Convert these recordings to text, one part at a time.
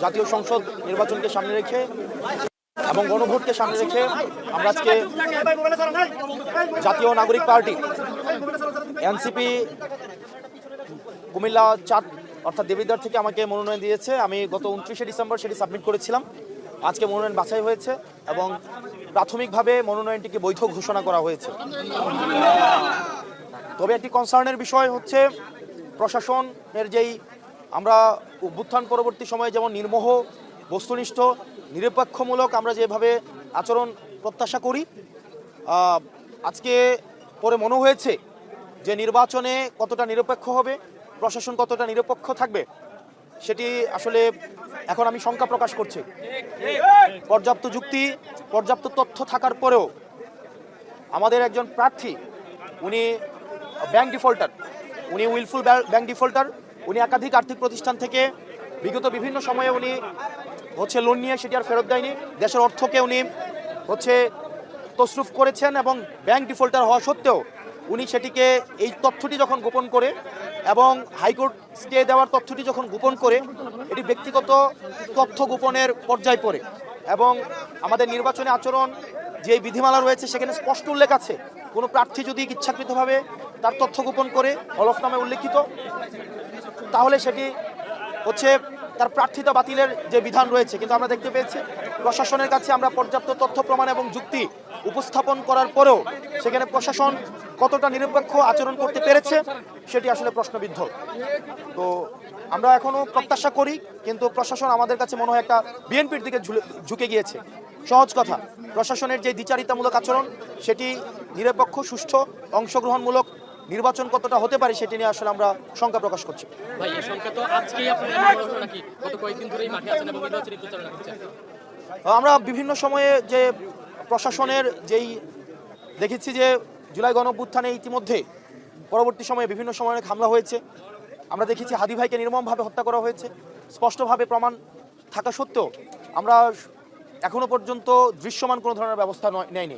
জাতীয় সংসদ নির্বাচনকে সামনে রেখে এবং গণভোটকে সামনে রেখে আমরা আজকে জাতীয় নাগরিক পার্টি এনসিপি কুমিল্লা ৪ অর্থাৎ দেবিদ্বার থেকে আমাকে মনোনয়ন দিয়েছে। আমি গত 29শে ডিসেম্বর সেটি সাবমিট করেছিলাম। আজকে মনোনয়ন বাছাই হয়েছে এবং প্রাথমিকভাবে মনোনয়নটিকে বৈধ ঘোষণা করা হয়েছে। তবে একটি কনসার্নের বিষয় হচ্ছে প্রশাসনের যেই আমরা অভ্যুত্থান পরবর্তী সময়ে যেমন নির্মোহ, বস্তুনিষ্ঠ, নিরপেক্ষমূলক আমরা যেভাবে আচরণ প্রত্যাশা করি, আজকে পরে মনে হয়েছে যে নির্বাচনে কতটা নিরপেক্ষ হবে, প্রশাসন কতটা নিরপেক্ষ থাকবে সেটি আসলে এখন আমি শঙ্কা প্রকাশ করছি। পর্যাপ্ত যুক্তি, পর্যাপ্ত তথ্য থাকার পরেও আমাদের একজন প্রার্থী উনি ব্যাংক ডিফল্টার, উনি উইলফুল ব্যাংক ডিফল্টার, উনি একাধিক আর্থিক প্রতিষ্ঠান থেকে বিগত বিভিন্ন সময়ে উনি লোন নিয়ে সেটি আর ফেরত দেয়নি। দেশের অর্থকে উনি তসরুফ করেছেন এবং ব্যাংক ডিফল্টার হওয়া সত্ত্বেও উনি সেটিকে এই তথ্যটি যখন গোপন করে এবং হাইকোর্ট স্টে দেওয়ার তথ্যটি যখন গোপন করে এটি ব্যক্তিগত তথ্য গোপনের পর্যায়ে পড়ে এবং আমাদের নির্বাচনী আচরণ যে বিধিমালা রয়েছে সেখানে স্পষ্ট উল্লেখ আছে কোনো প্রার্থী যদি ইচ্ছাকৃতভাবে তার তথ্য গোপন করে হলফনামায় উল্লেখিত তাহলে সেটি তার প্রার্থিতা বাতিলের যে বিধান রয়েছে। কিন্তু আমরা দেখতে পেয়েছি প্রশাসনের কাছে আমরা পর্যাপ্ত তথ্য প্রমাণ এবং যুক্তি উপস্থাপন করার পরেও সেখানে প্রশাসন কতটা নিরপেক্ষ আচরণ করতে পেরেছে সেটি আসলে প্রশ্নবিদ্ধ। তো আমরা এখনও প্রত্যাশা করি, কিন্তু প্রশাসন আমাদের কাছে মনে হয় একটা বিএনপির দিকে ঝুঁকে গিয়েছে। সহজ কথা, প্রশাসনের যে দ্বিচারিতামূলক আচরণ সেটি নিরপেক্ষ, সুষ্ঠু, অংশগ্রহণমূলক নির্বাচন কতটা হতে পারে সেটি নিয়ে আসলে আমরা শঙ্কা প্রকাশ করছি। ভাই, এই শঙ্কা তো আজকেই আপনারা নাকি গত কয়েকদিন ধরেই মাঠে আছেন এবং নির্বাচনী প্রচারণা করছেন? আমরা বিভিন্ন সময়ে যে প্রশাসনের যেই দেখেছি যে জুলাই গণঅভ্যুত্থানে ইতিমধ্যে পরবর্তী সময়ে বিভিন্ন সময়ে অনেক হামলা হয়েছে। আমরা দেখেছি হাদি ভাইকে নির্মমভাবে হত্যা করা হয়েছে। স্পষ্টভাবে প্রমাণ থাকা সত্ত্বেও আমরা এখনো পর্যন্ত দৃশ্যমান কোনো ধরনের ব্যবস্থা নেয়নি।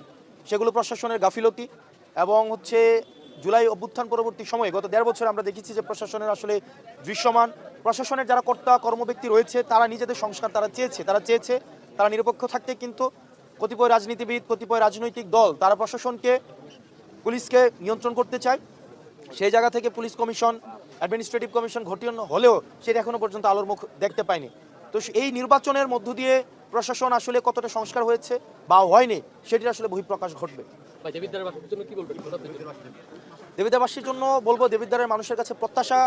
সেগুলো প্রশাসনের গাফিলতি এবং জুলাই অভ্যুত্থান পরবর্তী সময়ে গত 1.5 বছর আমরা দেখেছি যে প্রশাসনের আসলে দৃশ্যমান, প্রশাসনের যারা কর্তা কর্মব্যক্তি রয়েছে তারা নিজেদের সংস্কার চেয়েছে তারা নিরপেক্ষ থাকতে, কিন্তু কতিপয় রাজনীতিবিদ, কতিপয় রাজনৈতিক দল তারা প্রশাসনকে, পুলিশকে নিয়ন্ত্রণ করতে চায়। সেই জায়গা থেকে পুলিশ কমিশন, অ্যাডমিনিস্ট্রেটিভ কমিশন গঠন হলেও সেটা এখনো পর্যন্ত আলোর মুখ দেখতে পায়নি। তো এই নির্বাচনের মধ্য দিয়ে প্রশাসন আসলে কতটা সংস্কার হয়েছে বা হয়নি সেটির আসলে বহিঃপ্রকাশ ঘটবে। দেবিদ্বারের জন্য কি বলবেন? দেবিদ্বারবাসীর জন্য বলবো, দেবিদ্বারের মানুষের কাছে প্রত্যাশা